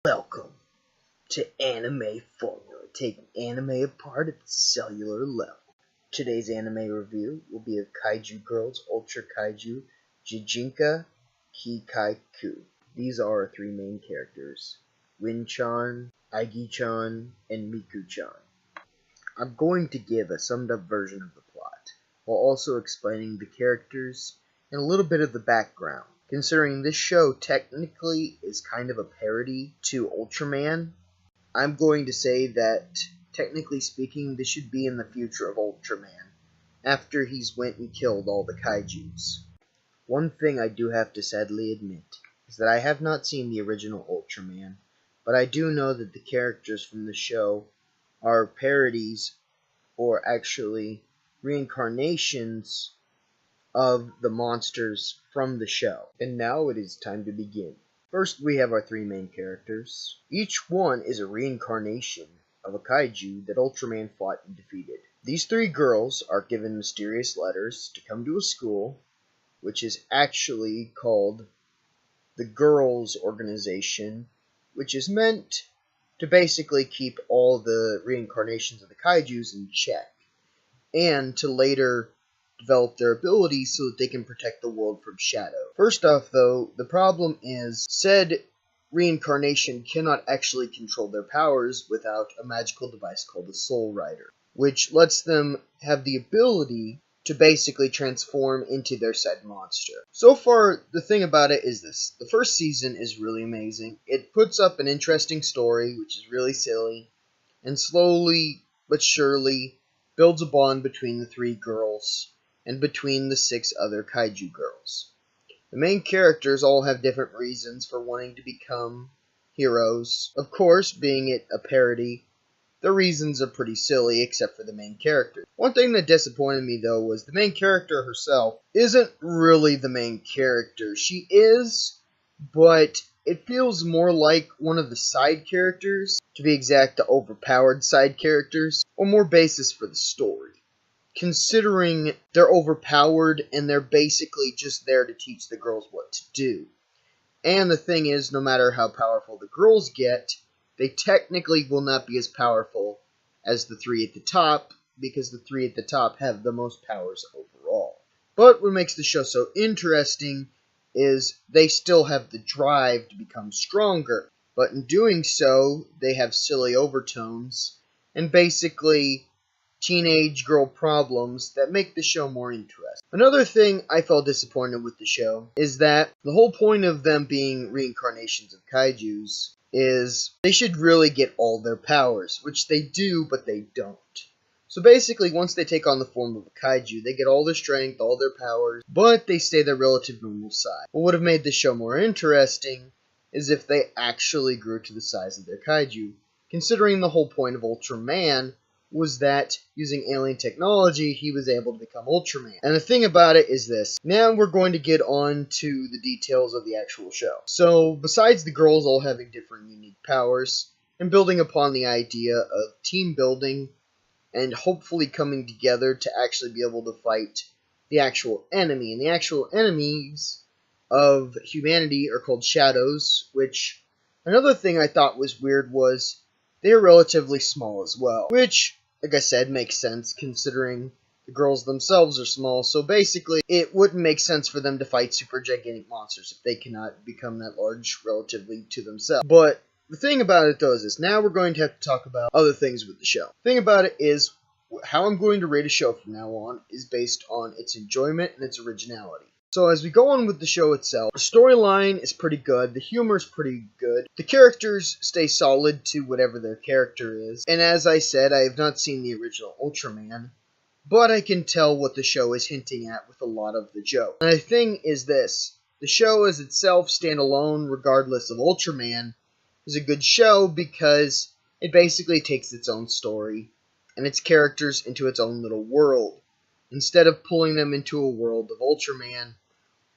Welcome to Anime Formula, taking anime apart at the cellular level. Today's anime review will be of Kaijuu Girls Ultra Kaiju Jijinka Kikaiku. These are our three main characters, Rin-chan, Aigi-chan, and Miku-chan. I'm going to give a summed up version of the plot, while also explaining the characters and a little bit of the background. Considering this show technically is kind of a parody to Ultraman, I'm going to say that, technically speaking, this should be in the future of Ultraman, after he's went and killed all the Kaijus. One thing I do have to sadly admit is that I have not seen the original Ultraman, but I do know that the characters from the show are parodies, or actually reincarnations, of the monsters from the show. And now it is time to begin. First, we have our three main characters. Each one is a reincarnation of a kaiju that Ultraman fought and defeated. These three girls are given mysterious letters to come to a school, which is actually called the Girls Organization, which is meant to basically keep all the reincarnations of the kaijus in check, and to later develop their abilities so that they can protect the world from shadow. First off, though, the problem is said reincarnation cannot actually control their powers without a magical device called the Soul Rider, which lets them have the ability to basically transform into their said monster. So far, the thing about it is this. The first season is really amazing. It puts up an interesting story, which is really silly, and slowly but surely builds a bond between the three girls and between the 6 other Kaiju girls. The main characters all have different reasons for wanting to become heroes. Of course, being it a parody, the reasons are pretty silly except for the main character. One thing that disappointed me though was the main character herself isn't really the main character. She is, but it feels more like one of the side characters, to be exact, the overpowered side characters, or more basis for the story. Considering they're overpowered and they're basically just there to teach the girls what to do. And the thing is, no matter how powerful the girls get, they technically will not be as powerful as the 3 at the top, because the 3 at the top have the most powers overall. But what makes the show so interesting is they still have the drive to become stronger, but in doing so, they have silly overtones, and basically teenage girl problems that make the show more interesting. Another thing I felt disappointed with the show is that the whole point of them being reincarnations of kaijus is they should really get all their powers, which they do, but they don't. So basically, once they take on the form of a kaiju, they get all their strength, all their powers, but they stay their relative normal size. What would have made the show more interesting is if they actually grew to the size of their kaiju, considering the whole point of Ultraman was that, using alien technology, he was able to become Ultraman. And the thing about it is this. Now we're going to get on to the details of the actual show. So, besides the girls all having different unique powers, and building upon the idea of team building, and hopefully coming together to actually be able to fight the actual enemy. And the actual enemies of humanity are called shadows, which, another thing I thought was weird was they're relatively small as well, which, like I said, makes sense considering the girls themselves are small, so basically it wouldn't make sense for them to fight super gigantic monsters if they cannot become that large relatively to themselves. But the thing about it though is this, now we're going to have to talk about other things with the show. The thing about it is, how I'm going to rate a show from now on is based on its enjoyment and its originality. So as we go on with the show itself, the storyline is pretty good, the humor is pretty good, the characters stay solid to whatever their character is, and as I said, I have not seen the original Ultraman, but I can tell what the show is hinting at with a lot of the jokes. And the thing is this, the show as itself, standalone, regardless of Ultraman, is a good show because it basically takes its own story and its characters into its own little world, instead of pulling them into a world of Ultraman,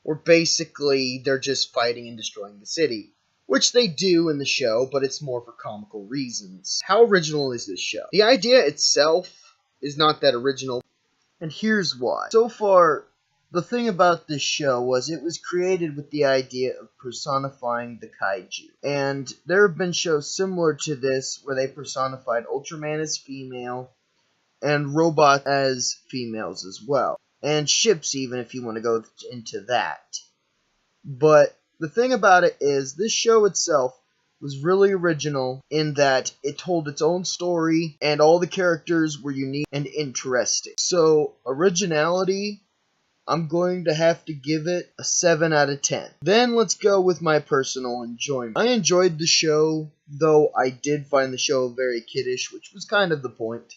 where basically they're just fighting and destroying the city. Which they do in the show, but it's more for comical reasons. How original is this show? The idea itself is not that original, and here's why. So far, the thing about this show was it was created with the idea of personifying the kaiju. And there have been shows similar to this where they personified Ultraman as female and robots as females as well. And ships even, if you want to go into that. But the thing about it is this show itself was really original in that it told its own story and all the characters were unique and interesting. So, originality, I'm going to have to give it a 7 out of 10. Then let's go with my personal enjoyment. I enjoyed the show, though I did find the show very kiddish, which was kind of the point.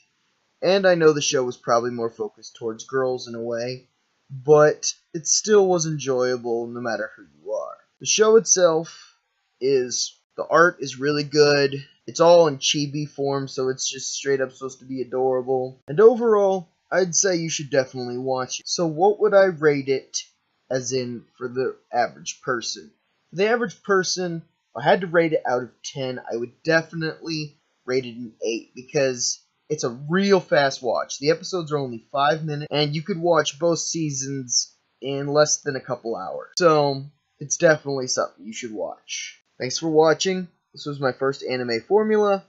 And I know the show was probably more focused towards girls in a way, but it still was enjoyable no matter who you are. The show itself the art is really good. It's all in chibi form, so it's just straight up supposed to be adorable. And overall, I'd say you should definitely watch it. So what would I rate it, as in for the average person? For the average person, if I had to rate it out of 10, I would definitely rate it an 8, because it's a real fast watch. The episodes are only 5 minutes, and you could watch both seasons in less than a couple hours. So, it's definitely something you should watch. Thanks for watching. This was my first anime formula,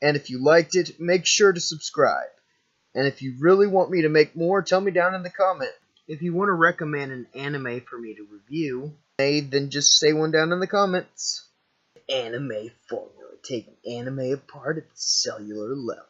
and if you liked it, make sure to subscribe. And if you really want me to make more, tell me down in the comment. If you want to recommend an anime for me to review, then just say one down in the comments. Anime formula, taking anime apart at the cellular level.